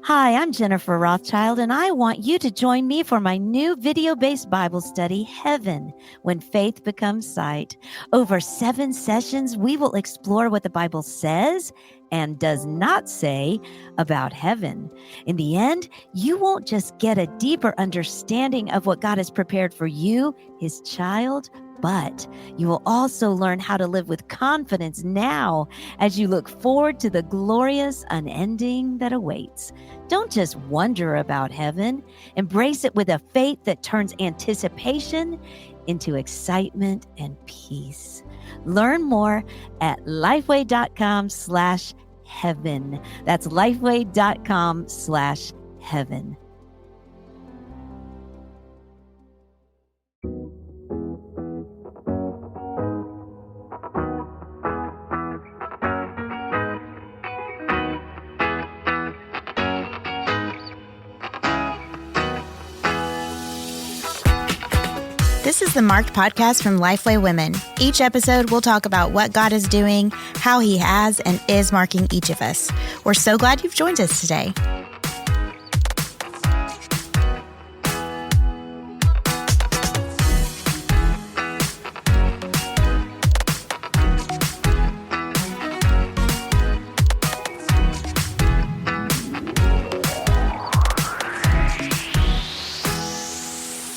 Hi, I'm Jennifer Rothschild, and I want you to join me for my new video-based Bible study, Heaven, When Faith Becomes Sight. Over 7 sessions, we will explore what the Bible says and does not say about heaven. In the end, you won't just get a deeper understanding of what God has prepared for you, His child, but you will also learn how to live with confidence now as you look forward to the glorious unending that awaits. Don't just wonder about heaven. Embrace it with a faith that turns anticipation into excitement and peace. Learn more at lifeway.com/heaven. That's lifeway.com/heaven. This is the Marked Podcast from Lifeway Women. Each episode, we'll talk about what God is doing, how He has and is marking each of us. We're so glad you've joined us today.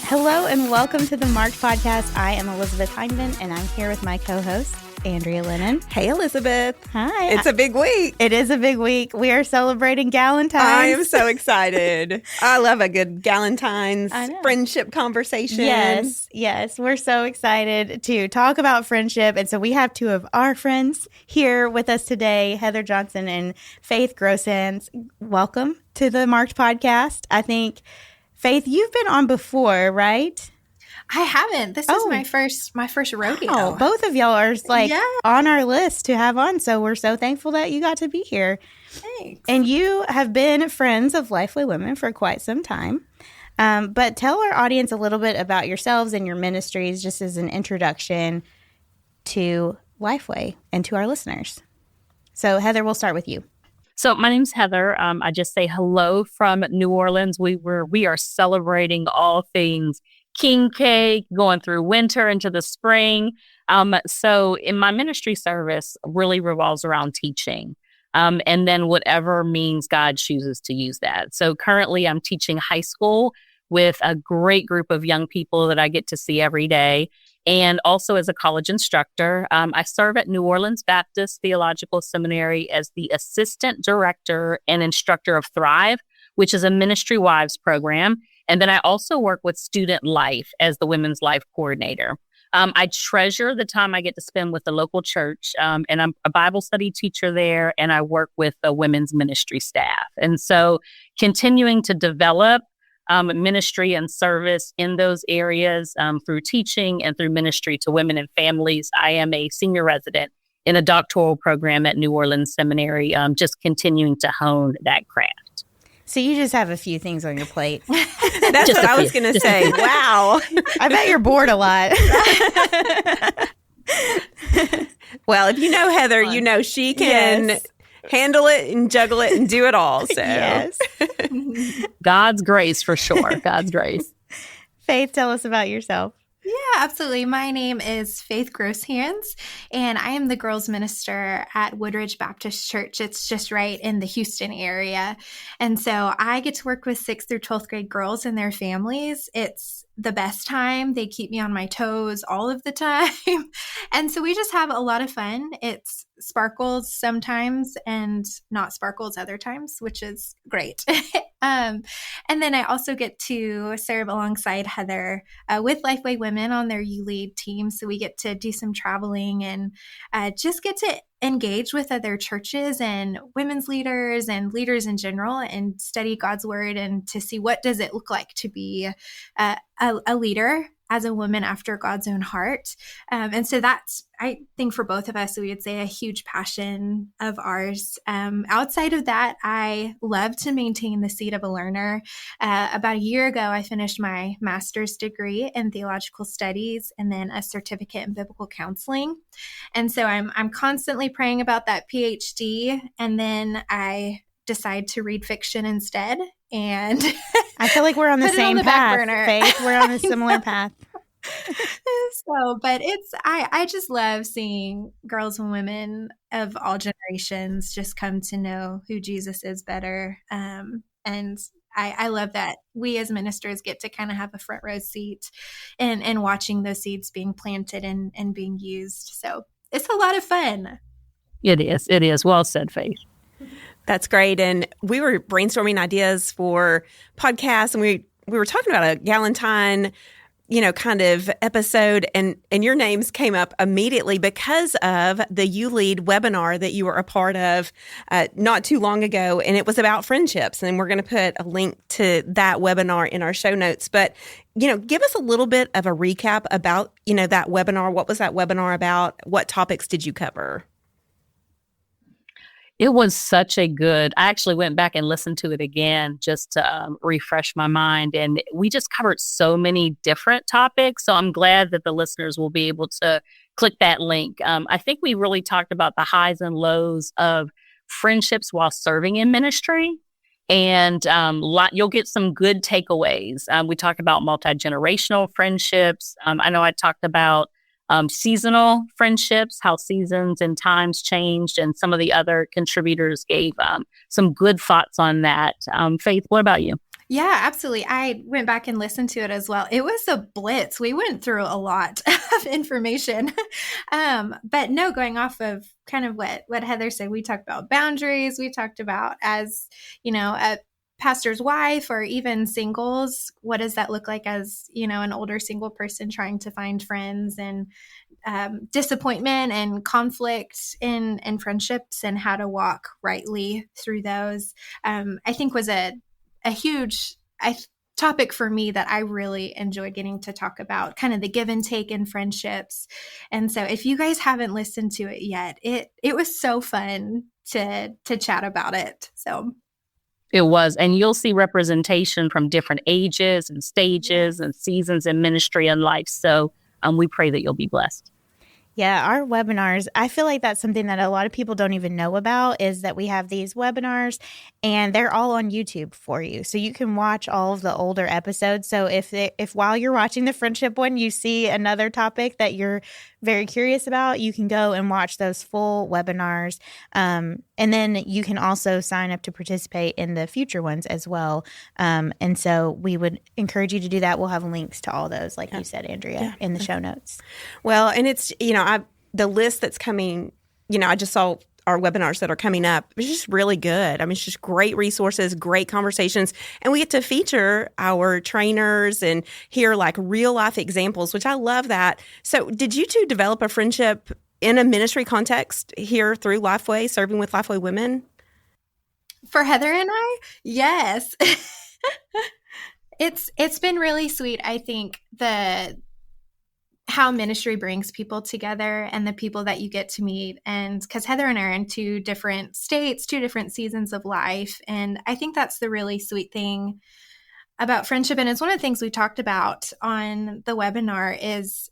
Hello and welcome to the Marked Podcast. I am Elizabeth Hindman and I'm here with my co-host, Andrea Lennon. Hey, Elizabeth. Hi. It's a big week. It is a big week. We are celebrating Galentine. I am so excited. I love a good Galentine's friendship conversation. Yes. We're so excited to talk about friendship. And so we have 2 of our friends here with us today, Heather Johnson and Faith Grosshans. Welcome to the Marked Podcast. I think, Faith, you've been on before, right? I haven't. This is my first rodeo. Oh, both of y'all are on our list to have on. So we're so thankful that you got to be here. Thanks. And you have been friends of Lifeway Women for quite some time. But tell our audience a little bit about yourselves and your ministries, just as an introduction to Lifeway and to our listeners. So Heather, we'll start with you. So my name's Heather. I just say hello from New Orleans. We are celebrating all things king cake, going through winter into the spring. So in my ministry service really revolves around teaching. And then whatever means God chooses to use that. So currently I'm teaching high school with a great group of young people that I get to see every day. And also as a college instructor, I serve at New Orleans Baptist Theological Seminary as the assistant director and instructor of Thrive, which is a ministry wives program. And then I also work with Student Life as the Women's Life Coordinator. I treasure the time I get to spend with the local church, and I'm a Bible study teacher there, and I work with the women's ministry staff. And so continuing to develop ministry and service in those areas through teaching and through ministry to women and families. I am a senior resident in a doctoral program at New Orleans Seminary, just continuing to hone that craft. So you just have a few things on your plate. That's what I was going to say. Wow. I bet you're bored a lot. Well, if you know Heather, you know she can handle it and juggle it and do it all. So yes. God's grace for sure. God's grace. Faith, tell us about yourself. Yeah, absolutely. My name is Faith Grosshans, and I am the girls minister at Woodridge Baptist Church. It's just right in the Houston area. And so I get to work with 6th through 12th grade girls and their families. It's the best time. They keep me on my toes all of the time. And so we just have a lot of fun. It's sparkles sometimes and not sparkles other times, which is great. And then I also get to serve alongside Heather with Lifeway Women on their You Lead team. So we get to do some traveling and just get to engage with other churches and women's leaders and leaders in general and study God's word and to see what does it look like to be a leader as a woman after God's own heart. And so that's, I think for both of us, we would say a huge passion of ours. Outside of that, I love to maintain the seat of a learner. About a year ago, I finished my master's degree in theological studies and then a certificate in biblical counseling. And so I'm constantly praying about that PhD. And then I decide to read fiction instead. And I feel like we're on the same path, Faith. We're on a similar path. But I just love seeing girls and women of all generations just come to know who Jesus is better. And I love that we as ministers get to kind of have a front row seat and watching those seeds being planted and being used. So it's a lot of fun. It is. It is. Well said, Faith. That's great. And we were brainstorming ideas for podcasts, and we were talking about a Galentine, kind of episode, and your names came up immediately because of the You Lead webinar that you were a part of not too long ago, and it was about friendships. And we're going to put a link to that webinar in our show notes. But, give us a little bit of a recap about, that webinar. What was that webinar about? What topics did you cover? It was such a good, I actually went back and listened to it again just to refresh my mind. And we just covered so many different topics. So I'm glad that the listeners will be able to click that link. I think we really talked about the highs and lows of friendships while serving in ministry. And you'll get some good takeaways. We talked about multi-generational friendships. I know I talked about seasonal friendships, how seasons and times changed, and some of the other contributors gave some good thoughts on that. Faith, what about you? Yeah, absolutely. I went back and listened to it as well. It was a blitz. We went through a lot of information. But no, going off of kind of what Heather said, we talked about boundaries. We talked about, as a pastor's wife or even singles, what does that look like as, an older single person trying to find friends, and disappointment and conflict in friendships, and how to walk rightly through those, I think was a huge topic for me that I really enjoyed getting to talk about, kind of the give and take in friendships. And so if you guys haven't listened to it yet, it was so fun to chat about it. So it was. And you'll see representation from different ages and stages and seasons in ministry and life. So we pray that you'll be blessed. Yeah, our webinars, I feel like that's something that a lot of people don't even know about, is that we have these webinars and they're all on YouTube for you. So you can watch all of the older episodes. So if while you're watching the friendship one, you see another topic that you're very curious about, you can go and watch those full webinars. And then you can also sign up to participate in the future ones as well. And so we would encourage you to do that. We'll have links to all those, like you said, Andrea, in the show notes. Well, and it's, the list that's coming, I just saw our webinars that are coming up. It's just really good. I mean, it's just great resources, great conversations. And we get to feature our trainers and hear like real life examples, which I love that. So did you two develop a friendship in a ministry context here through Lifeway, serving with Lifeway women? For Heather and I, yes. It's been really sweet. I think how ministry brings people together and the people that you get to meet. And because Heather and I are in two different states, two different seasons of life. And I think that's the really sweet thing about friendship. And it's one of the things we talked about on the webinar is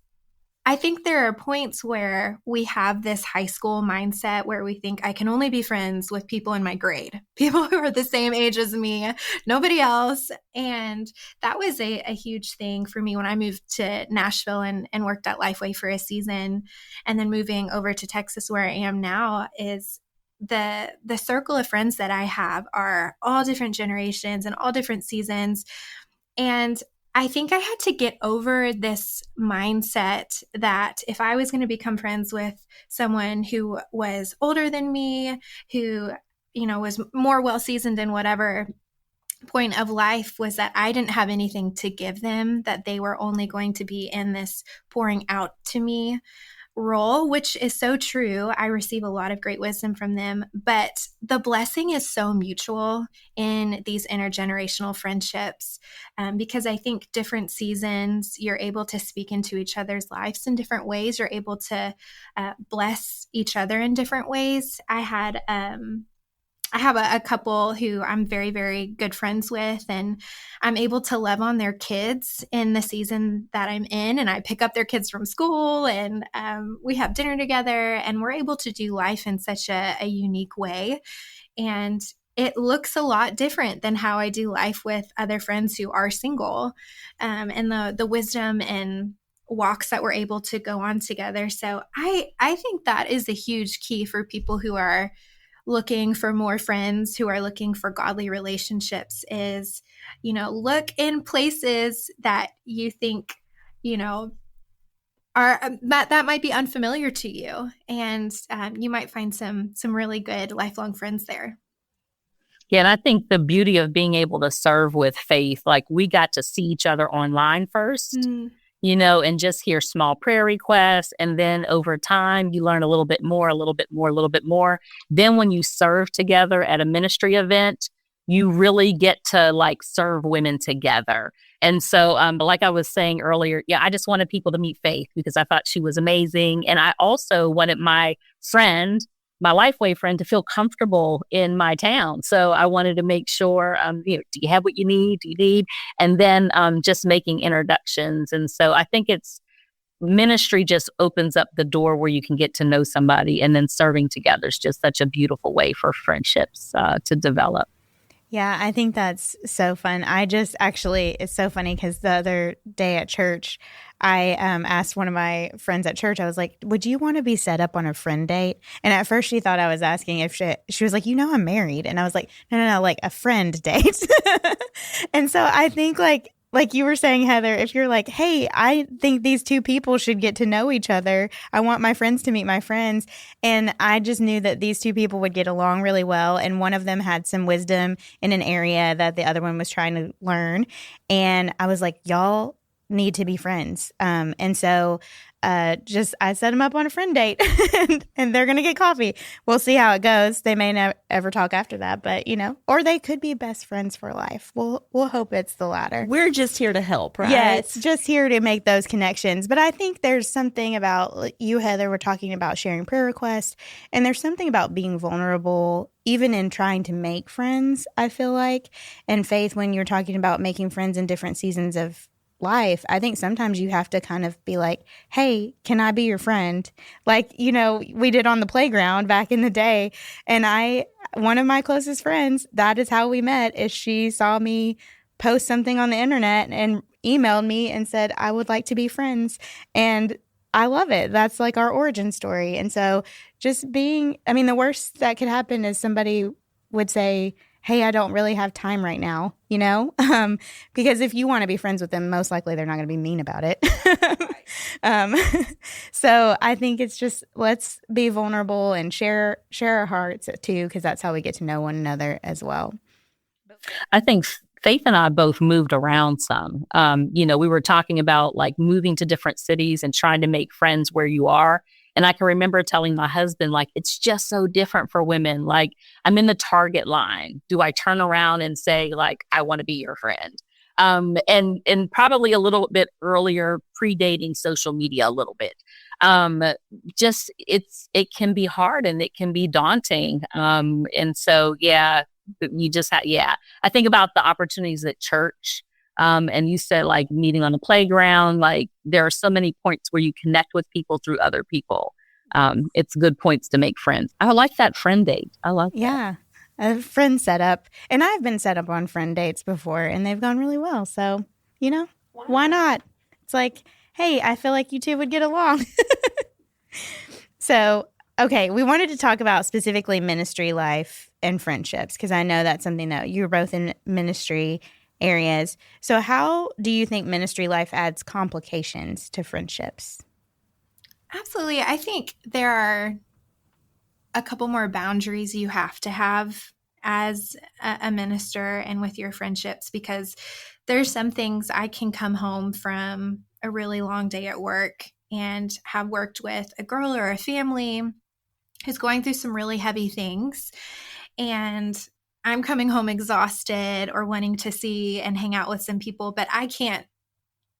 I think there are points where we have this high school mindset where we think I can only be friends with people in my grade, people who are the same age as me, nobody else. And that was a huge thing for me when I moved to Nashville and worked at Lifeway for a season. And then moving over to Texas where I am now, is the circle of friends that I have are all different generations and all different seasons. And I think I had to get over this mindset that if I was going to become friends with someone who was older than me, who, was more well-seasoned in whatever point of life, was that I didn't have anything to give them, that they were only going to be in this pouring out to me role, which is so true. I receive a lot of great wisdom from them, but the blessing is so mutual in these intergenerational friendships, because I think different seasons, you're able to speak into each other's lives in different ways. You're able to bless each other in different ways. I have a couple who I'm very, very good friends with, and I'm able to love on their kids in the season that I'm in. And I pick up their kids from school, and we have dinner together, and we're able to do life in such a unique way. And it looks a lot different than how I do life with other friends who are single, and the wisdom and walks that we're able to go on together. So I think that is a huge key for people who are looking for more friends, who are looking for godly relationships, is, look in places that you think, are that might be unfamiliar to you, and you might find some really good lifelong friends there. Yeah, and I think the beauty of being able to serve with Faith, like we got to see each other online first, and just hear small prayer requests. And then over time, you learn a little bit more, a little bit more, a little bit more. Then when you serve together at a ministry event, you really get to like serve women together. And so, like I was saying earlier, yeah, I just wanted people to meet Faith because I thought she was amazing. And I also wanted my Lifeway friend, to feel comfortable in my town. So I wanted to make sure, do you have what you need? Do you need? And then just making introductions. And so I think ministry just opens up the door where you can get to know somebody, and then serving together is just such a beautiful way for friendships to develop. Yeah, I think that's so fun. It's so funny because the other day at church, I asked one of my friends at church, I was like, would you want to be set up on a friend date? And at first she thought I was asking if she was like, I'm married. And I was like, no, like a friend date. And so I think like you were saying, Heather, if you're like, hey, I think these two people should get to know each other. I want my friends to meet my friends. And I just knew that these two people would get along really well. And one of them had some wisdom in an area that the other one was trying to learn. And I was like, y'all need to be friends. And so I set them up on a friend date and they're going to get coffee. We'll see how it goes. They may never ever talk after that, but or they could be best friends for life. We'll hope it's the latter. We're just here to help, right? Yeah, it's just here to make those connections. But I think there's something about you, Heather, we're talking about sharing prayer requests, and there's something about being vulnerable even in trying to make friends, I feel like. And Faith, when you're talking about making friends in different seasons of life, I think sometimes you have to kind of be like, hey, can I be your friend? Like, we did on the playground back in the day. And one of my closest friends, that is how we met, is she saw me post something on the internet and emailed me and said, I would like to be friends. And I love it. That's like our origin story. And so the worst that could happen is somebody would say, hey, I don't really have time right now, because if you want to be friends with them, most likely they're not going to be mean about it. So I think it's just, let's be vulnerable and share our hearts too, because that's how we get to know one another as well. I think Faith and I both moved around some. We were talking about like moving to different cities and trying to make friends where you are. And I can remember telling my husband, like, it's just so different for women. Like, I'm in the Target line. Do I turn around and say, like, I want to be your friend? And probably a little bit earlier, predating social media a little bit. It can be hard and it can be daunting. And so, yeah, you just I think about the opportunities at church. And you said like meeting on the playground, like there are so many points where you connect with people through other people. It's good points to make friends. I like that friend date. I love that. Yeah. A friend setup. And I've been set up on friend dates before and they've gone really well. So, why not? It's like, hey, I feel like you two would get along. So, okay, we wanted to talk about specifically ministry life and friendships because I know that's something that you're both in ministry areas. So how do you think ministry life adds complications to friendships? Absolutely. I think there are a couple more boundaries you have to have as a minister and with your friendships, because there's some things I can come home from a really long day at work and have worked with a girl or a family who's going through some really heavy things. And I'm coming home exhausted or wanting to see and hang out with some people, but I can't,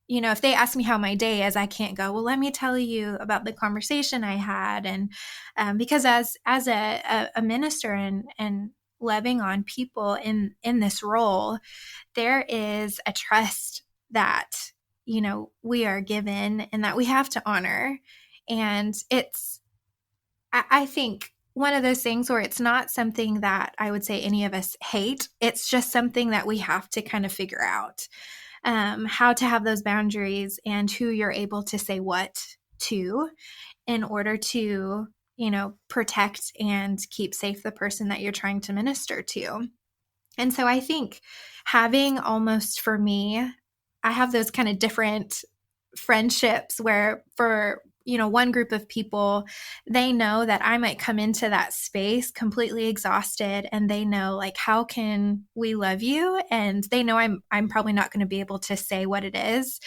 if they ask me how my day is, I can't go, well, let me tell you about the conversation I had. And because as a minister and loving on people in this role, there is a trust that, we are given and that we have to honor. And I think one of those things where it's not something that I would say any of us hate. It's just something that we have to kind of figure out how to have those boundaries and who you're able to say what to in order to, protect and keep safe the person that you're trying to minister to. And so I think having almost for me, I have those kind of different friendships where for one group of people, they know that I might come into that space completely exhausted, and they know, like, how can we love you? And they know I'm probably not going to be able to say what it is,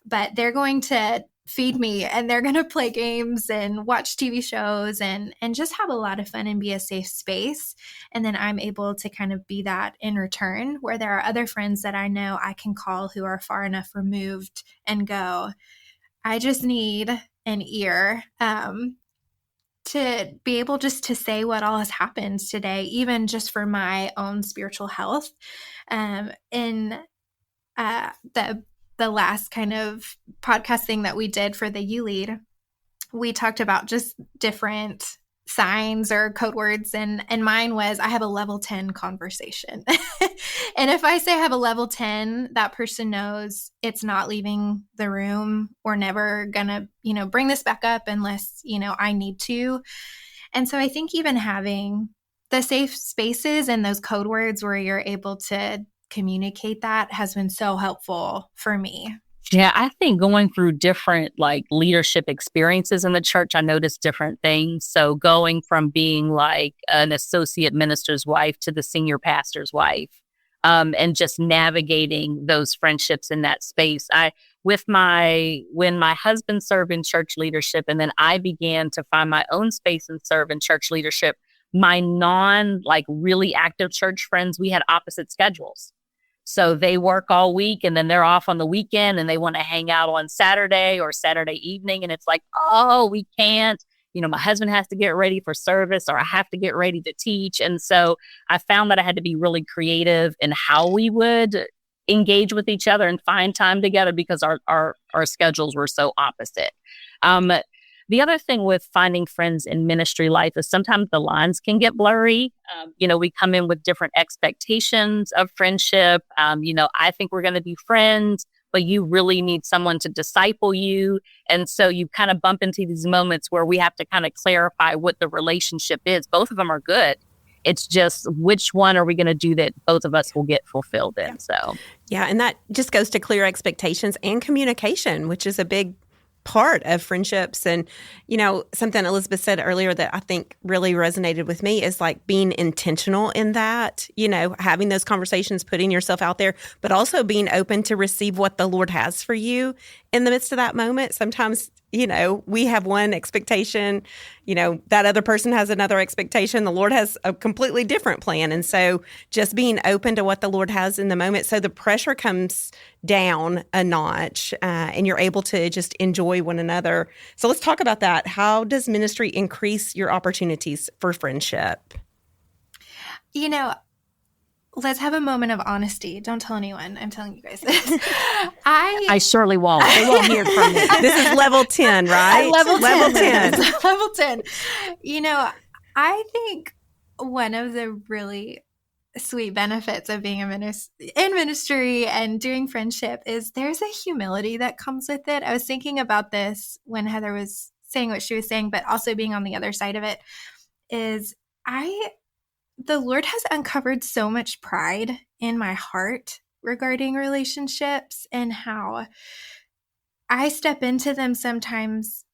but they're going to feed me and they're going to play games and watch TV shows and just have a lot of fun and be a safe space. And then I'm able to kind of be that in return, where there are other friends that I know I can call who are far enough removed and go, I just need an ear to be able just to say what all has happened today, even just for my own spiritual health. In the last kind of podcast thing that we did for the You Lead, we talked about just different signs or code words, and mine was I have a level 10 conversation. And if I say I have a level 10, that person knows it's not leaving the room. We're never gonna, bring this back up unless, I need to. And so I think even having the safe spaces and those code words where you're able to communicate that has been so helpful for me. Yeah, I think going through different like leadership experiences in the church, I noticed different things. So going from being like an associate minister's wife to the senior pastor's wife, and just navigating those friendships in that space. When my husband served in church leadership, and then I began to find my own space and serve in church leadership, my really active church friends, we had opposite schedules. So they work all week and then they're off on the weekend and they want to hang out on Saturday or Saturday evening. And it's like, oh, we can't, my husband has to get ready for service, or I have to get ready to teach. And so I found that I had to be really creative in how we would engage with each other and find time together because our schedules were so opposite. The other thing with finding friends in ministry life is sometimes the lines can get blurry. We come in with different expectations of friendship. I think we're going to be friends, but you really need someone to disciple you. And so you kind of bump into these moments where we have to kind of clarify what the relationship is. Both of them are good. It's just which one are we going to do that both of us will get fulfilled in. So, yeah. And that just goes to clear expectations and communication, which is a big part of friendships. And, something Elizabeth said earlier that I think really resonated with me is like being intentional in that, having those conversations, putting yourself out there, but also being open to receive what the Lord has for you in the midst of that moment. Sometimes, we have one expectation, that other person has another expectation. The Lord has a completely different plan. And so just being open to what the Lord has in the moment. So the pressure comes down a notch and you're able to just enjoy one another. So let's talk about that. How does ministry increase your opportunities for friendship? Let's have a moment of honesty. Don't tell anyone. I'm telling you guys this. I surely won't. They won't hear from me. This is level 10, right? Level 10. 10. Level 10. I think one of the really sweet benefits of being in ministry and doing friendship is there's a humility that comes with it. I was thinking about this when Heather was saying what she was saying, but also being on the other side of it is the Lord has uncovered so much pride in my heart regarding relationships and how I step into them sometimes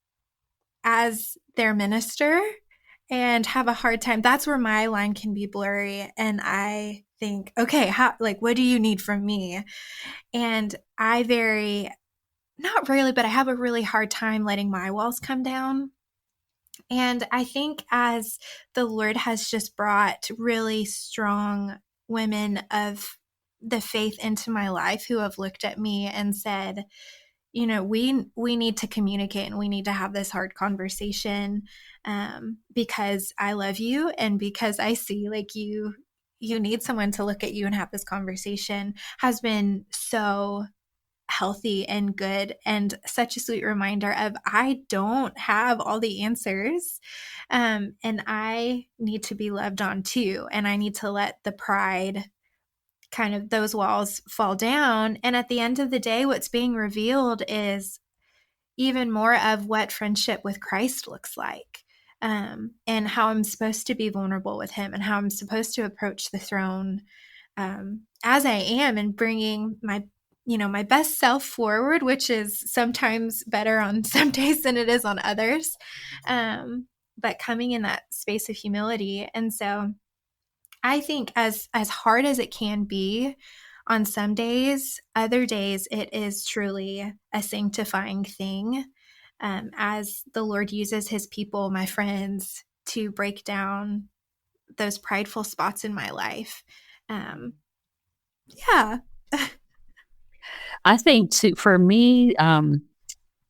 as their minister and have a hard time. That's where my line can be blurry. And I think, okay, what do you need from me? And not rarely, but I have a really hard time letting my walls come down. And I think as the Lord has just brought really strong women of the faith into my life who have looked at me and said, we need to communicate and we need to have this hard conversation because I love you and because I see like you need someone to look at you and have this conversation, has been so healthy and good, and such a sweet reminder of I don't have all the answers, and I need to be loved on too, and I need to let the pride, kind of those walls, fall down. And at the end of the day, what's being revealed is even more of what friendship with Christ looks like, and how I'm supposed to be vulnerable with him, and how I'm supposed to approach the throne as I am, and bringing my best self forward, which is sometimes better on some days than it is on others, but coming in that space of humility. And so I think as hard as it can be on some days, other days it is truly a sanctifying thing, as the Lord uses his people, my friends, to break down those prideful spots in my life. Yeah. I think for me,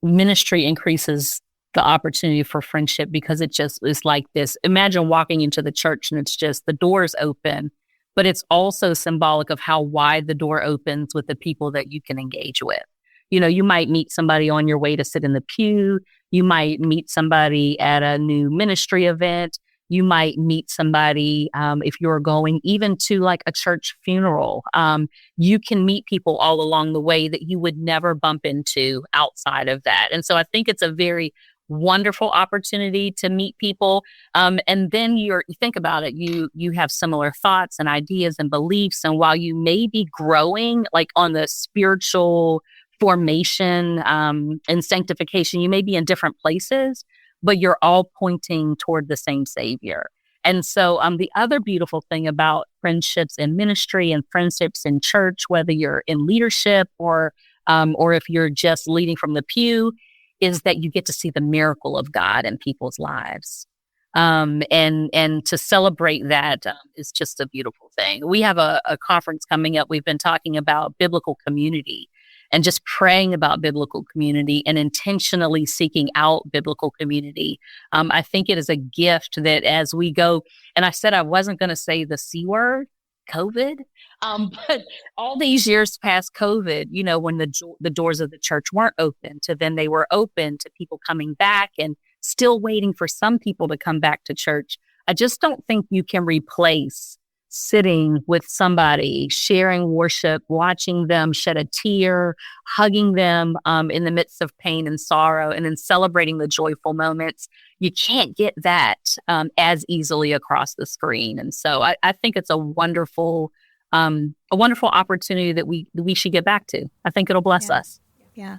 ministry increases the opportunity for friendship because it just is like this. Imagine walking into the church and it's just the doors open, but it's also symbolic of how wide the door opens with the people that you can engage with. You might meet somebody on your way to sit in the pew. You might meet somebody at a new ministry event. You might meet somebody if you're going even to like a church funeral. You can meet people all along the way that you would never bump into outside of that. And so I think it's a very wonderful opportunity to meet people. And then you think about it, you have similar thoughts and ideas and beliefs. And while you may be growing like on the spiritual formation and sanctification, you may be in different places, but you're all pointing toward the same Savior. And so the other beautiful thing about friendships in ministry and friendships in church, whether you're in leadership or if you're just leading from the pew, is that you get to see the miracle of God in people's lives. And to celebrate that is just a beautiful thing. We have a conference coming up. We've been talking about biblical community and just praying about biblical community and intentionally seeking out biblical community. I think it is a gift that as we go, and I said I wasn't going to say the C word, COVID, but all these years past COVID, when the doors of the church weren't open, to then they were open to people coming back and still waiting for some people to come back to church. I just don't think you can replace sitting with somebody, sharing worship, watching them shed a tear, hugging them in the midst of pain and sorrow, and then celebrating the joyful moments. You can't get that as easily across the screen. And so I think it's a wonderful opportunity that we should get back to. I think it'll bless us. Yeah.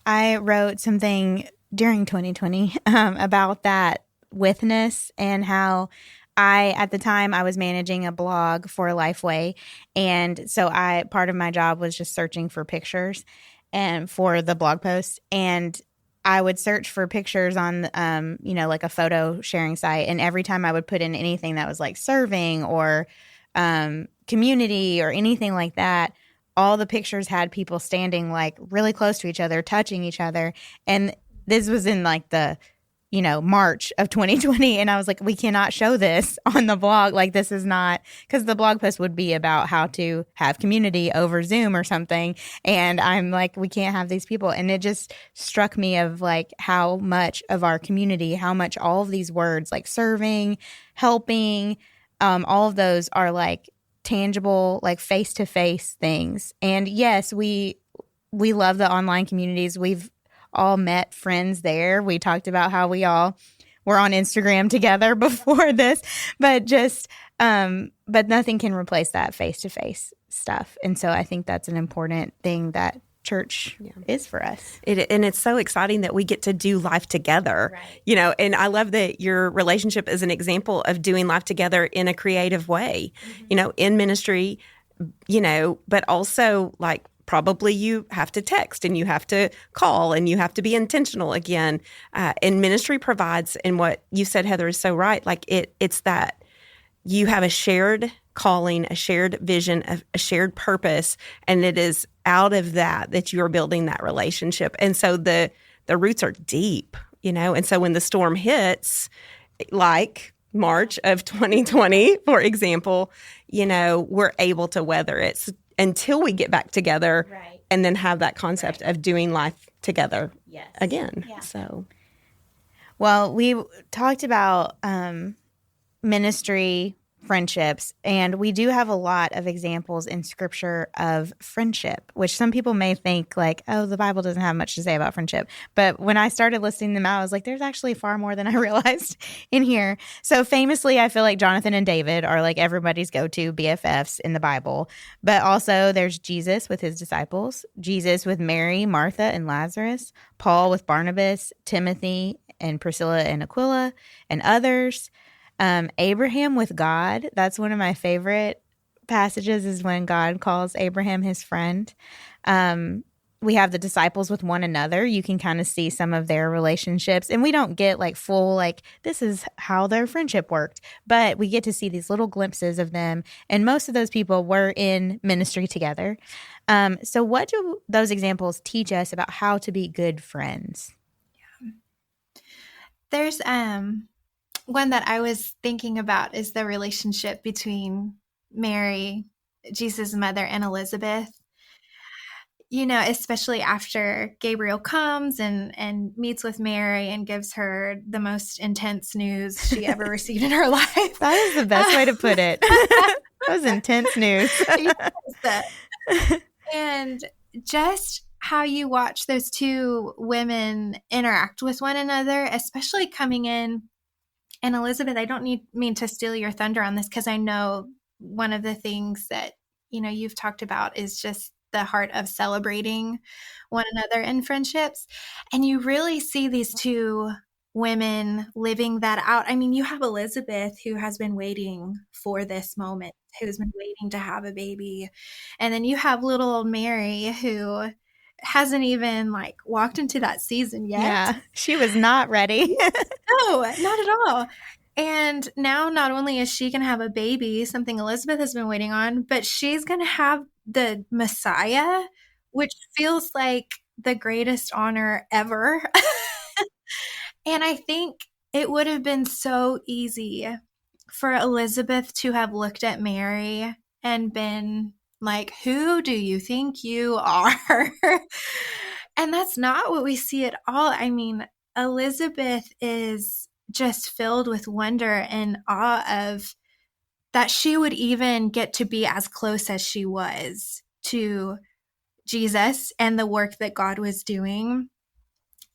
I wrote something during 2020 about that witness, and how at the time I was managing a blog for Lifeway. And so part of my job was just searching for pictures and for the blog posts. And I would search for pictures on, like a photo sharing site. And every time I would put in anything that was like serving or community or anything like that, all the pictures had people standing like really close to each other, touching each other. And this was in like the March of 2020. And I was like, we cannot show this on the blog. Like, this is not, because the blog post would be about how to have community over Zoom or something. And I'm like, we can't have these people. And it just struck me of like how much of our community, how much all of these words like serving, helping, all of those are like tangible, like face-to-face things. And yes, we love the online communities. We've all met friends there. We talked about how we all were on Instagram together before this, but but nothing can replace that face-to-face stuff. And so I think that's an important thing that church is for us. And it's so exciting that we get to do life together, right. And I love that your relationship is an example of doing life together in a creative way, in ministry, but also like, probably you have to text and you have to call and you have to be intentional again. And ministry provides, and what you said, Heather, is so right. Like it's that you have a shared calling, a shared vision, a shared purpose, and it is out of that you are building that relationship. And so the roots are deep, and so when the storm hits, like March of 2020, for example, we're able to weather it. until we get back together Right. and then have that concept of doing life together Yes. again. Yeah. So, Well, we talked about ministry, friendships, and we do have a lot of examples in scripture of friendship, which some people may think like, oh, the Bible doesn't have much to say about friendship. But when I started listing them out, I was like, there's actually far more than I realized in here. So famously, I feel like Jonathan and David are like everybody's go-to BFFs in the Bible. But also there's Jesus with his disciples, Jesus with Mary, Martha, and Lazarus, Paul with Barnabas, Timothy and Priscilla and Aquila, and others. Abraham with God. That's one of my favorite passages is when God calls Abraham his friend. We have the disciples with one another. You can kind of see some of their relationships. And we don't get like full, like, this is how their friendship worked. But we get to see these little glimpses of them. And most of those people were in ministry together. So what do those examples teach us about how to be good friends? There's one that I was thinking about is the relationship between Mary, Jesus' mother, and Elizabeth. You know, especially after Gabriel comes and meets with Mary and gives her the most intense news she ever received in her life. That is the best way to put it. That was intense news. Yes. And just how you watch those two women interact with one another, especially coming in. And Elizabeth, I don't mean to steal your thunder on this, because I know one of the things that, you know, you've talked about is just the heart of celebrating one another in friendships. And you really see these two women living that out. I mean, you have Elizabeth, who has been waiting for this moment, who's been waiting to have a baby. And then you have little old Mary, who hasn't even like walked into that season yet. Yeah, she was not ready. No, not at all. And now not only is she going to have a baby, something Elizabeth has been waiting on, but she's going to have the Messiah, which feels like the greatest honor ever. And I think it would have been so easy for Elizabeth to have looked at Mary and been like, who do you think you are? And that's not what we see at all. I mean, Elizabeth is just filled with wonder and awe of that she would even get to be as close as she was to Jesus and the work that God was doing.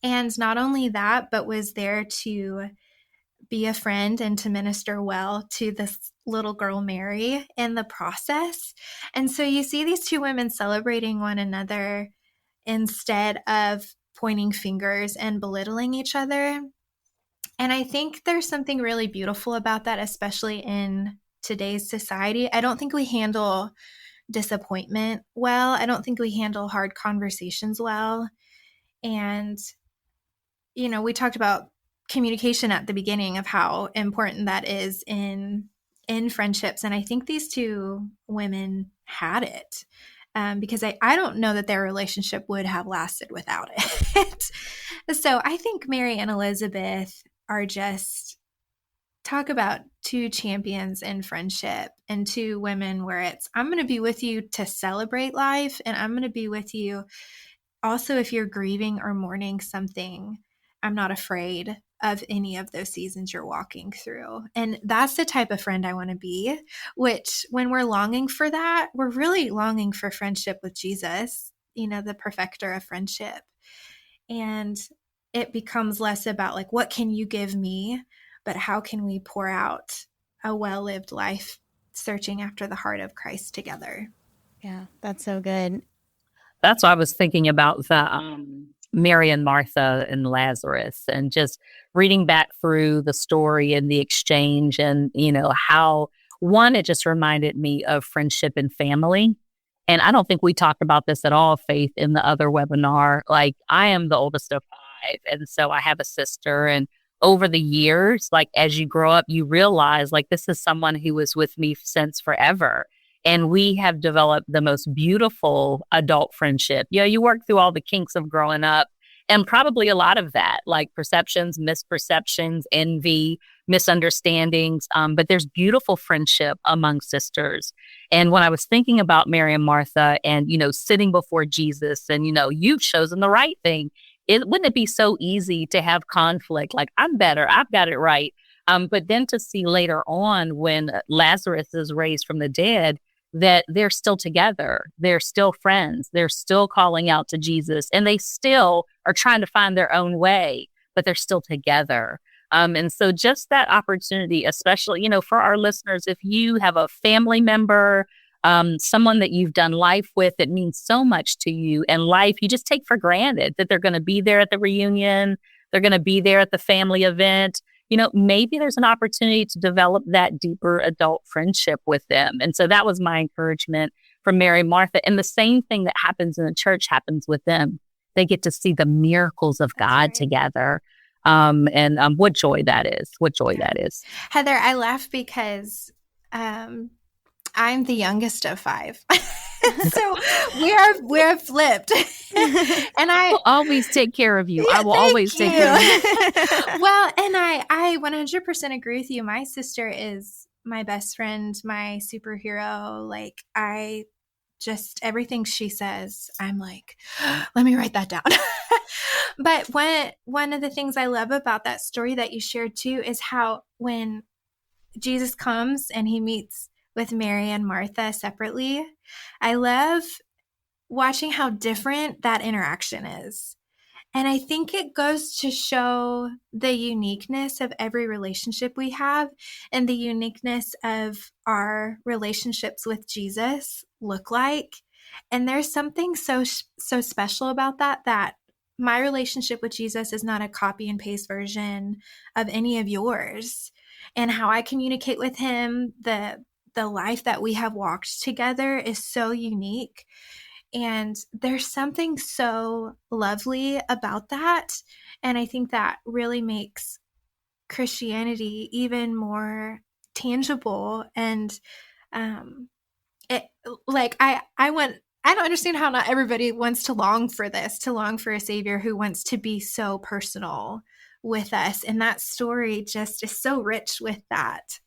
And not only that, but was there to be a friend and to minister well to this little girl, Mary, in the process. And so you see these two women celebrating one another instead of pointing fingers and belittling each other. And I think there's something really beautiful about that, especially in today's society. I don't think we handle disappointment well. I don't think we handle hard conversations well. And, you know, we talked about communication at the beginning of how important that is in friendships. And I think these two women had it. Because I don't know that their relationship would have lasted without it. So I think Mary and Elizabeth are just, talk about two champions in friendship and two women where it's, I'm going to be with you to celebrate life, and I'm going to be with you also if you're grieving or mourning something. I'm not afraid of any of those seasons you're walking through. And that's the type of friend I want to be, which when we're longing for that, we're really longing for friendship with Jesus, you know, the perfecter of friendship. And it becomes less about like, what can you give me, but how can we pour out a well-lived life searching after the heart of Christ together? Yeah, that's so good. That's what I was thinking about, the Mary and Martha and Lazarus, and just reading back through the story and the exchange, and, you know, how one, it just reminded me of friendship and family. And I don't think we talked about this at all, Faith, in the other webinar. Like, I am the oldest of 5. And so I have a sister. And over the years, like, as you grow up, you realize, like, this is someone who was with me since forever. And we have developed the most beautiful adult friendship. You know, you work through all the kinks of growing up, and probably a lot of that, like perceptions, misperceptions, envy. misunderstandings, but there's beautiful friendship among sisters. And when I was thinking about Mary and Martha and, sitting before Jesus and, you've chosen the right thing, wouldn't it be so easy to have conflict? Like, I'm better, I've got it right. But then to see later on when Lazarus is raised from the dead, that they're still together, they're still friends, they're still calling out to Jesus, and they still are trying to find their own way, but they're still together. And so just that opportunity, especially, for our listeners, if you have a family member, someone that you've done life with that means so much to you, and life you just take for granted that they're going to be there at the reunion, they're going to be there at the family event. Maybe there's an opportunity to develop that deeper adult friendship with them. And so that was my encouragement for Mary and Martha. And the same thing that happens in the church happens with them. They get to see the miracles of God together. And what joy that is. What joy that is. Heather, I laugh because I'm the youngest of 5. So we're flipped. And I will always take care of you. I will always take care of you. Well, and I 100% agree with you. My sister is my best friend, my superhero. Like, I just, everything she says, I'm like, let me write that down. But one of the things I love about that story that you shared too is how when Jesus comes and he meets with Mary and Martha separately, I love watching how different that interaction is. And I think it goes to show the uniqueness of every relationship we have and the uniqueness of our relationships with Jesus look like. And there's something so special about that my relationship with Jesus is not a copy and paste version of any of yours. And how I communicate with him, the life that we have walked together is so unique. And there's something so lovely about that. And I think that really makes Christianity even more tangible. And I don't understand how not everybody wants to long for this, to long for a savior who wants to be so personal with us. And that story just is so rich with that.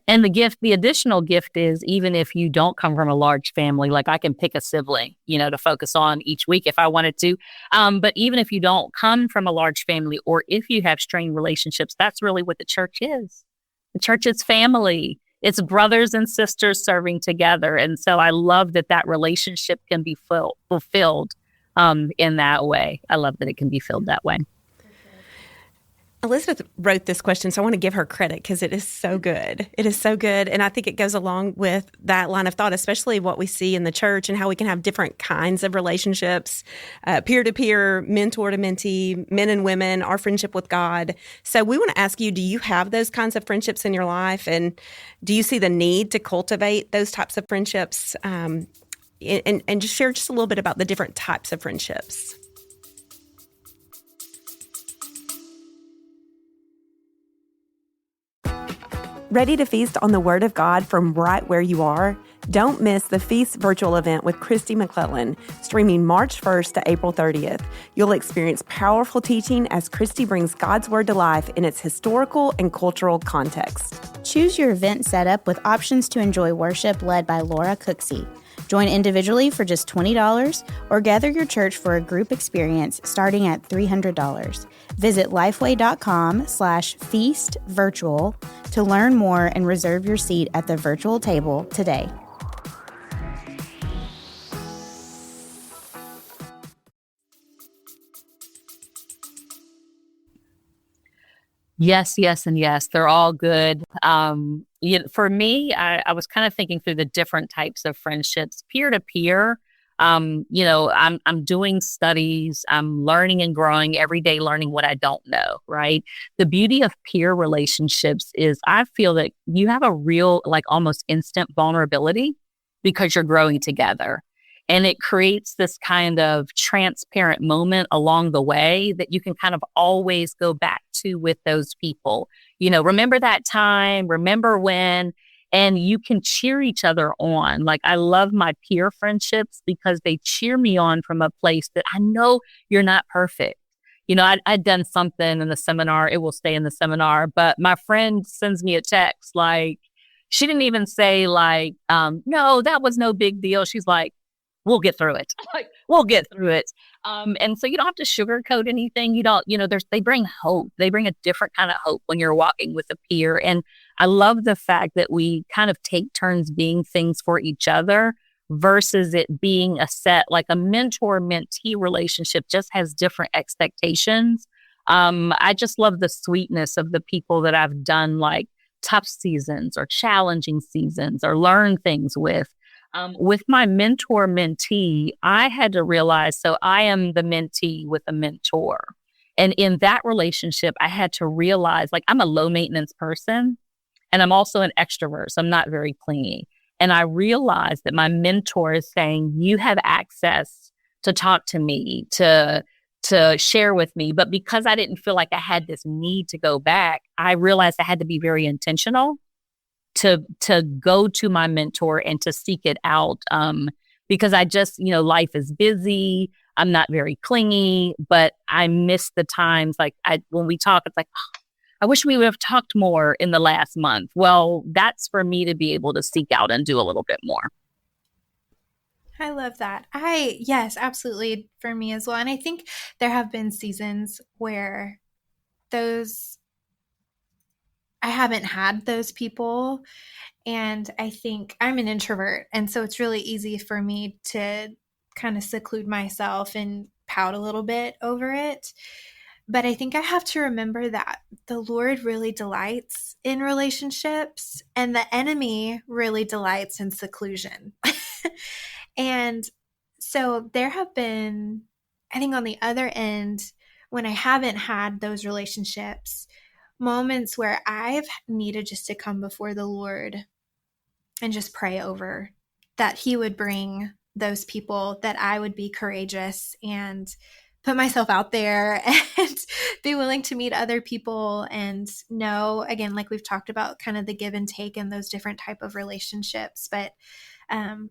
And the additional gift is, even if you don't come from a large family, like I can pick a sibling, to focus on each week if I wanted to. But even if you don't come from a large family, or if you have strained relationships, that's really what the church is. The church is family. It's brothers and sisters serving together. And so I love that relationship can be fulfilled in that way. I love that it can be filled that way. Elizabeth wrote this question, so I want to give her credit because it is so good. It is so good. And I think it goes along with that line of thought, especially what we see in the church and how we can have different kinds of relationships, peer-to-peer, mentor to mentee, men and women, our friendship with God. So we want to ask you, do you have those kinds of friendships in your life? And do you see the need to cultivate those types of friendships? And just share just a little bit about the different types of friendships. Ready to feast on the Word of God from right where you are? Don't miss the Feast virtual event with Christy McClellan, streaming March 1st to April 30th. You'll experience powerful teaching as Christy brings God's Word to life in its historical and cultural context. Choose your event setup with options to enjoy worship led by Laura Cooksey. Join individually for just $20 or gather your church for a group experience starting at $300. Visit lifeway.com/feastvirtual to learn more and reserve your seat at the virtual table today. Yes, yes, and yes. They're all good. For me, I was kind of thinking through the different types of friendships. Peer to peer, I'm doing studies. I'm learning and growing every day, learning what I don't know, right? The beauty of peer relationships is I feel that you have a real, like almost instant vulnerability because you're growing together. And it creates this kind of transparent moment along the way that you can kind of always go back to with those people. Remember that time, remember when, and you can cheer each other on. Like, I love my peer friendships because they cheer me on from a place that I know you're not perfect. I'd done something in the seminar. It will stay in the seminar. But my friend sends me a text like, she didn't even say like, no, that was no big deal. She's like, we'll get through it. Like, we'll get through it. And so you don't have to sugarcoat anything. They bring hope. They bring a different kind of hope when you're walking with a peer. And I love the fact that we kind of take turns being things for each other versus it being like a mentor-mentee relationship just has different expectations. I just love the sweetness of the people that I've done like tough seasons or challenging seasons or learn things with. With my mentor-mentee, I had to realize, so I am the mentee with a mentor. And in that relationship, I had to realize, like, I'm a low-maintenance person, and I'm also an extrovert, so I'm not very clingy. And I realized that my mentor is saying, you have access to talk to me, to share with me. But because I didn't feel like I had this need to go back, I realized I had to be very intentional to go to my mentor and to seek it out. Because I just, life is busy. I'm not very clingy, but I miss the times when we talk, it's like, oh, I wish we would have talked more in the last month. Well, that's for me to be able to seek out and do a little bit more. I love that. Yes, absolutely, for me as well. And I think there have been seasons where I haven't had those people. And I think I'm an introvert. And so it's really easy for me to kind of seclude myself and pout a little bit over it. But I think I have to remember that the Lord really delights in relationships and the enemy really delights in seclusion. And so there have been, I think on the other end, when I haven't had those relationships, moments where I've needed just to come before the Lord and just pray over that he would bring those people, that I would be courageous and put myself out there and be willing to meet other people and know, again, like we've talked about, kind of the give and take in those different type of relationships. But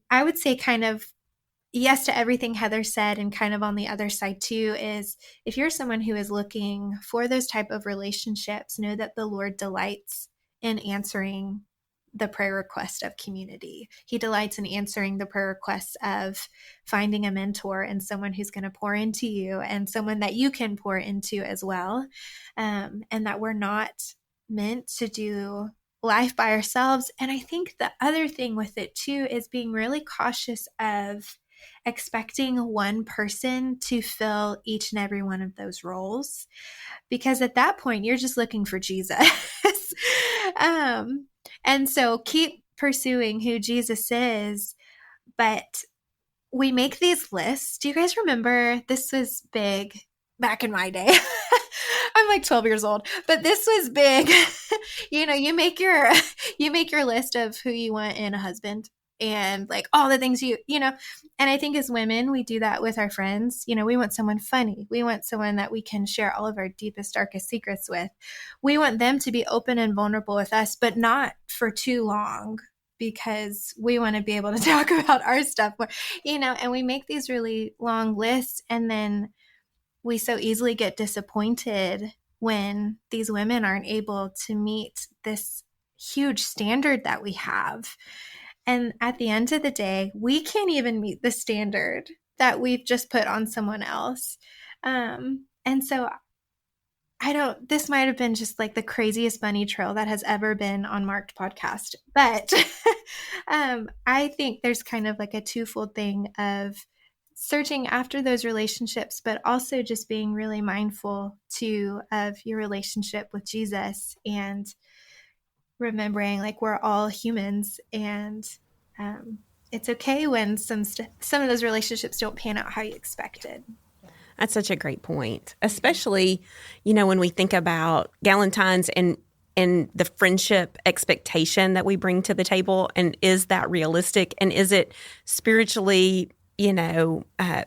I would say kind of yes to everything Heather said, and kind of on the other side too is if you're someone who is looking for those type of relationships, know that the Lord delights in answering the prayer request of community. He delights in answering the prayer requests of finding a mentor and someone who's going to pour into you and someone that you can pour into as well. And that we're not meant to do life by ourselves. And I think the other thing with it too is being really cautious of expecting one person to fill each and every one of those roles, because at that point you're just looking for Jesus. And so keep pursuing who Jesus is, but we make these lists. Do you guys remember this was big back in my day? I'm like 12 years old, but this was big. You make your list of who you want in a husband and like all the things and I think as women, we do that with our friends. We want someone funny. We want someone that we can share all of our deepest, darkest secrets with. We want them to be open and vulnerable with us, but not for too long, because we want to be able to talk about our stuff more, and we make these really long lists, and then we so easily get disappointed when these women aren't able to meet this huge standard that we have. And at the end of the day, we can't even meet the standard that we've just put on someone else. And so this might have been just like the craziest bunny trail that has ever been on Marked Podcast. But I think there's kind of like a twofold thing of searching after those relationships, but also just being really mindful too of your relationship with Jesus and remembering like we're all humans, and it's okay when some of those relationships don't pan out how you expected. That's such a great point, especially, when we think about Galentines and the friendship expectation that we bring to the table. And is that realistic? And is it spiritually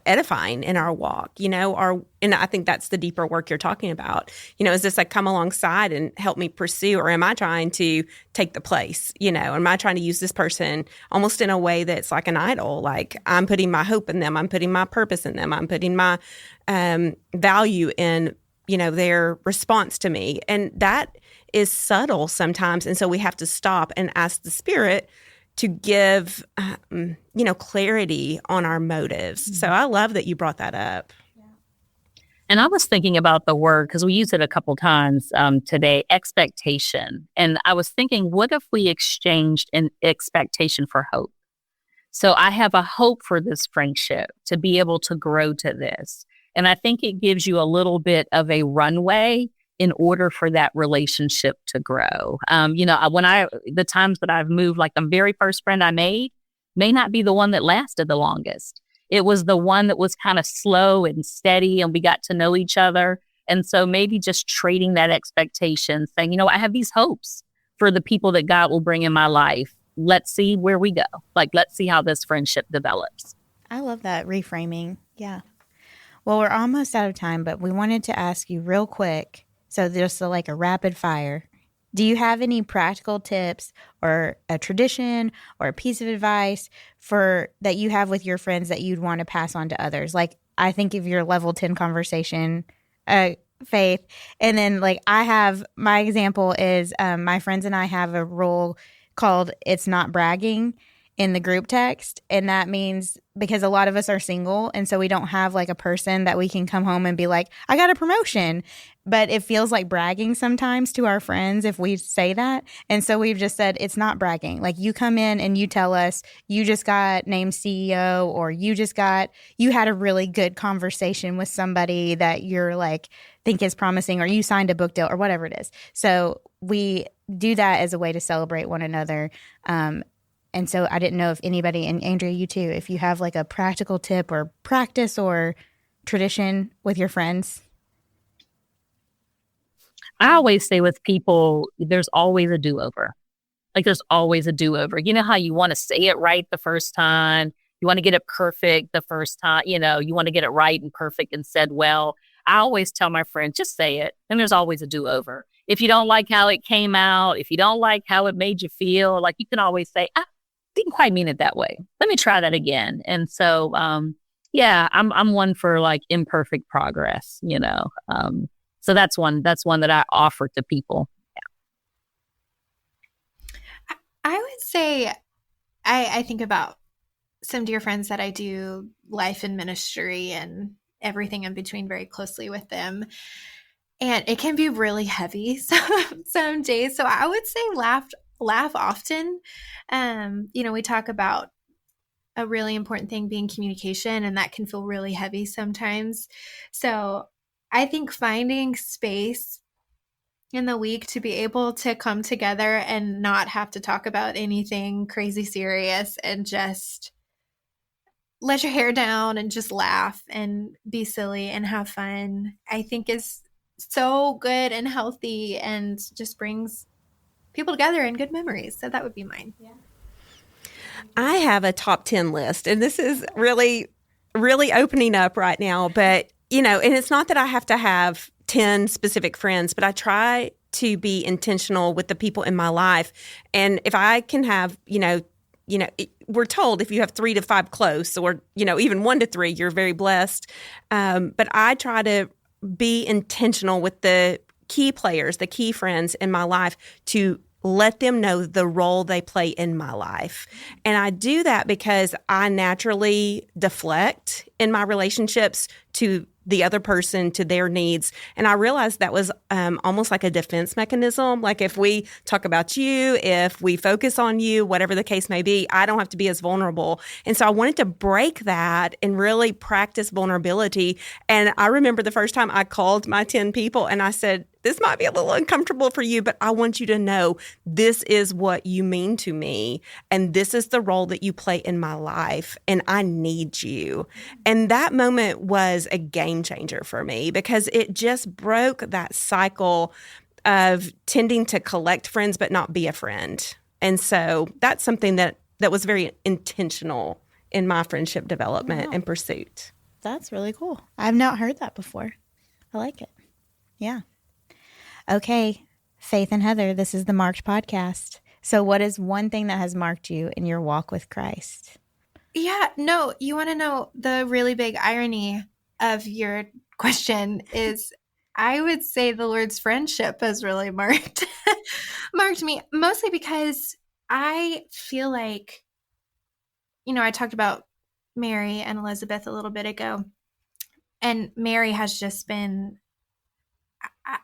edifying in our walk, and I think that's the deeper work you're talking about. Is this like come alongside and help me pursue, or am I trying to take the place? Am I trying to use this person almost in a way that's like an idol? Like I'm putting my hope in them. I'm putting my purpose in them. I'm putting my value in their response to me. And that is subtle sometimes. And so we have to stop and ask the Spirit to give, clarity on our motives. So I love that you brought that up. And I was thinking about the word, because we use it a couple times today, expectation. And I was thinking, what if we exchanged an expectation for hope? So I have a hope for this friendship to be able to grow to this. And I think it gives you a little bit of a runway in order for that relationship to grow. The times that I've moved, like the very first friend I made may not be the one that lasted the longest. It was the one that was kind of slow and steady, and we got to know each other. And so maybe just trading that expectation, saying, I have these hopes for the people that God will bring in my life. Let's see where we go. Let's see how this friendship develops. I love that reframing. Yeah. Well, we're almost out of time, but we wanted to ask you real quick. So just like a rapid fire. Do you have any practical tips or a tradition or a piece of advice that you have with your friends that you'd want to pass on to others? Like, I think of your level 10 conversation, Faith. And then my example is my friends and I have a rule called "It's Not Bragging" in the group text. And that means, because a lot of us are single, and so we don't have a person that we can come home and be like, I got a promotion. But it feels like bragging sometimes to our friends if we say that. And so we've just said, it's not bragging. You come in and you tell us you just got named CEO, or you had a really good conversation with somebody that you're think is promising, or you signed a book deal, or whatever it is. So we do that as a way to celebrate one another. And so I didn't know if anybody, and Andrea, you too, if you have a practical tip or practice or tradition with your friends. I always say with people, there's always a do-over. There's always a do-over. You know how you want to say it right the first time? You want to get it perfect the first time. You want to get it right and perfect and said well. I always tell my friends, just say it. And there's always a do-over. If you don't like how it came out, if you don't like how it made you feel, you can always say, I didn't quite mean it that way. Let me try that again. And so, I'm one for imperfect progress, So that's one that I offer to people. Yeah. I would say I think about some dear friends that I do life and ministry and everything in between very closely with them. And it can be really heavy some days. So I would say laugh often. We talk about a really important thing being communication, and that can feel really heavy sometimes. So I think finding space in the week to be able to come together and not have to talk about anything crazy serious and just let your hair down and just laugh and be silly and have fun, I think is so good and healthy and just brings people together and good memories. So that would be mine. Yeah. I have a top 10 list, and this is really, really opening up right now. But, and it's not that I have to have 10 specific friends, but I try to be intentional with the people in my life. And if I can have, we're told if you have 3 to 5 close, or, even 1 to 3, you're very blessed. But I try to be intentional with the key players, the key friends in my life, to let them know the role they play in my life. And I do that because I naturally deflect in my relationships to the other person, to their needs. And I realized that was almost like a defense mechanism. If we talk about you, if we focus on you, whatever the case may be, I don't have to be as vulnerable. And so I wanted to break that and really practice vulnerability. And I remember the first time I called my 10 people and I said, this might be a little uncomfortable for you, but I want you to know this is what you mean to me. And this is the role that you play in my life. And I need you. And that moment was a game changer for me, because it just broke that cycle of tending to collect friends but not be a friend. And so that's something that was very intentional in my friendship development and pursuit. That's really cool. I've not heard that before. I like it. Yeah. Okay, Faith and Heather, this is the Marked Podcast. So what is one thing that has marked you in your walk with Christ? Yeah, no, you want to know the really big irony of your question is I would say the Lord's friendship has really marked me, mostly because I feel like, I talked about Mary and Elizabeth a little bit ago, and Mary has just been,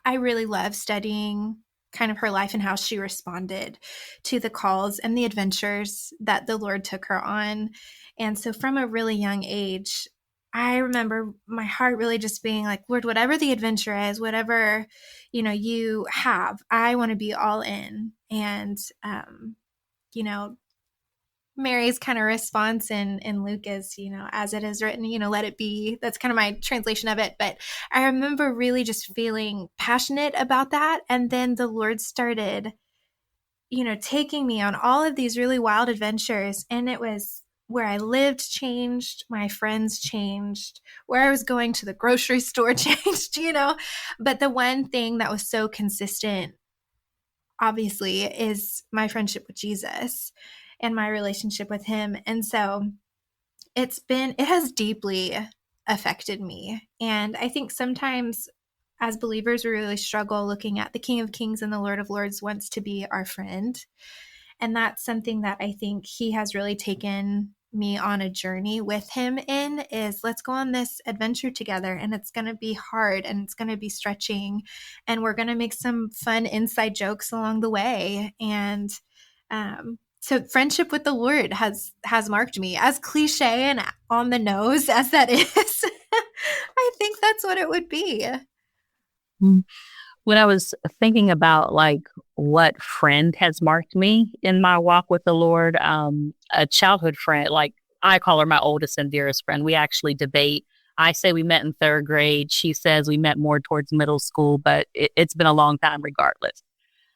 I really love studying kind of her life and how she responded to the calls and the adventures that the Lord took her on. And so from a really young age, I remember my heart really just being like, Lord, whatever the adventure is, whatever, you have, I want to be all in. And, Mary's kind of response in Luke is, as it is written, let it be. That's kind of my translation of it. But I remember really just feeling passionate about that. And then the Lord started, taking me on all of these really wild adventures. And it was where I lived changed, my friends changed, where I was going to the grocery store changed, But the one thing that was so consistent, obviously, is my friendship with Jesus and my relationship with him. And so it has deeply affected me. And I think sometimes as believers, we really struggle looking at the King of Kings and the Lord of Lords wants to be our friend. And that's something that I think he has really taken me on a journey with him in, is let's go on this adventure together, and it's going to be hard and it's going to be stretching, and we're going to make some fun inside jokes along the way. And, so friendship with the Lord has marked me, as cliche and on the nose as that is. I think that's what it would be. When I was thinking about like what friend has marked me in my walk with the Lord, a childhood friend, like I call her my oldest and dearest friend. We actually debate. I say we met in third grade. She says we met more towards middle school, but it's been a long time regardless.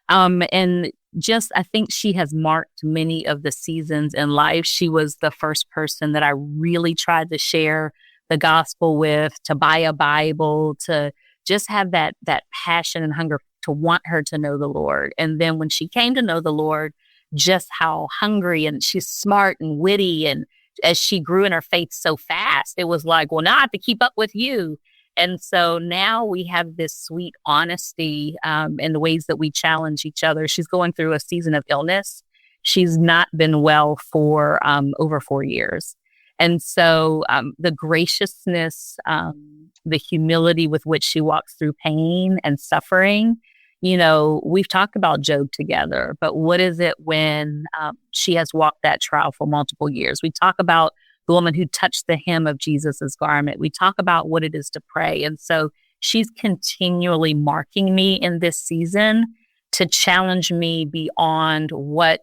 And just, I think she has marked many of the seasons in life. She was the first person that I really tried to share the gospel with, to buy a Bible, to just have that passion and hunger to want her to know the Lord. And then when she came to know the Lord, just how hungry, and she's smart and witty. And as she grew in her faith so fast, it was like, well, now I have to keep up with you. And so now we have this sweet honesty in the ways that we challenge each other. She's going through a season of illness. She's not been well for over 4 years. And so the graciousness, the humility with which she walks through pain and suffering, we've talked about Job together, but what is it when she has walked that trial for multiple years? We talk about the woman who touched the hem of Jesus's garment. We talk about what it is to pray. And so she's continually marking me in this season to challenge me beyond what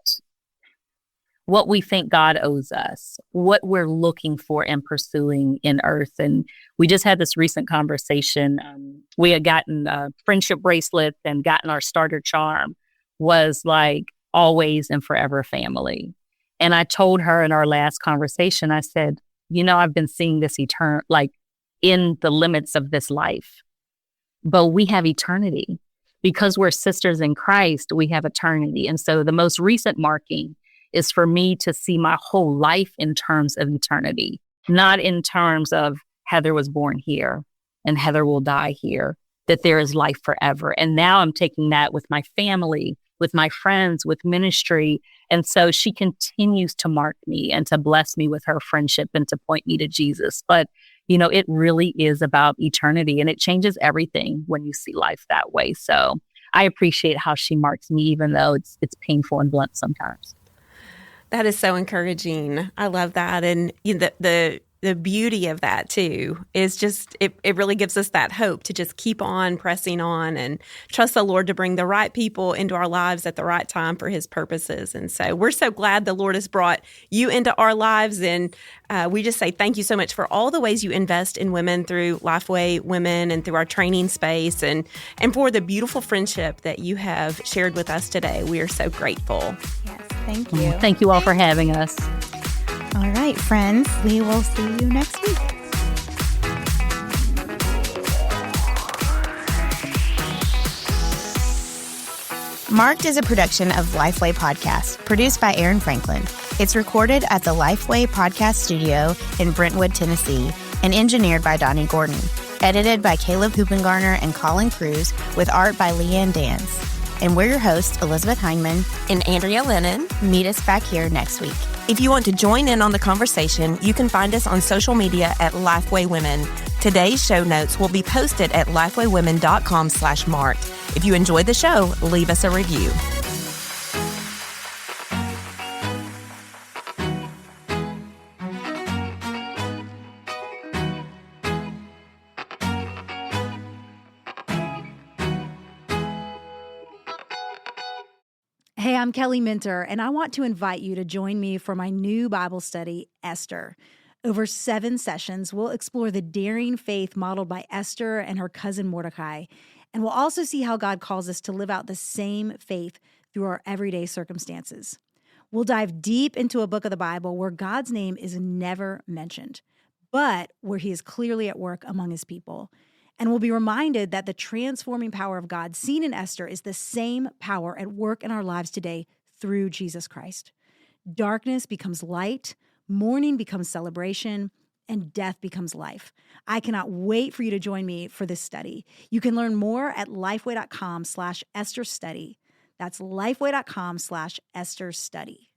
we think God owes us, what we're looking for and pursuing in earth. And we just had this recent conversation. We had gotten a friendship bracelet and gotten our starter charm, was like always and forever family. And I told her in our last conversation, I said, I've been seeing this like in the limits of this life, but we have eternity. Because we're sisters in Christ, we have eternity. And so the most recent marking is for me to see my whole life in terms of eternity, not in terms of Heather was born here and Heather will die here, that there is life forever. And now I'm taking that with my family, with my friends, with ministry. And so she continues to mark me and to bless me with her friendship and to point me to Jesus. But, it really is about eternity, and it changes everything when you see life that way. So I appreciate how she marks me, even though it's painful and blunt sometimes. That is so encouraging. I love that. And the beauty of that too is just, it really gives us that hope to just keep on pressing on and trust the Lord to bring the right people into our lives at the right time for his purposes. And so we're so glad the Lord has brought you into our lives. And we just say thank you so much for all the ways you invest in women through Lifeway Women and through our training space, and for the beautiful friendship that you have shared with us today. We are so grateful. Yes, thank you. Thank you all for having us. All right, friends, we will see you next week. Marked is a production of Lifeway Podcast, produced by Aaron Franklin. It's recorded at the Lifeway Podcast Studio in Brentwood, Tennessee, and engineered by Donnie Gordon. Edited by Caleb Hoopengarner and Colin Cruz, with art by Leanne Dance. And we're your hosts, Elizabeth Heineman And Andrea Lennon. Meet us back here next week. If you want to join in on the conversation, you can find us on social media at Lifeway Women. Today's show notes will be posted at lifewaywomen.com/marked. If you enjoyed the show, leave us a review. Hey, I'm Kelly Minter, and I want to invite you to join me for my new Bible study, Esther. Over 7 sessions, we'll explore the daring faith modeled by Esther and her cousin Mordecai, and we'll also see how God calls us to live out the same faith through our everyday circumstances. We'll dive deep into a book of the Bible where God's name is never mentioned, but where he is clearly at work among his people. And we'll be reminded that the transforming power of God seen in Esther is the same power at work in our lives today through Jesus Christ. Darkness becomes light, mourning becomes celebration, and death becomes life. I cannot wait for you to join me for this study. You can learn more at lifeway.com/Esther study. That's lifeway.com/Esther study.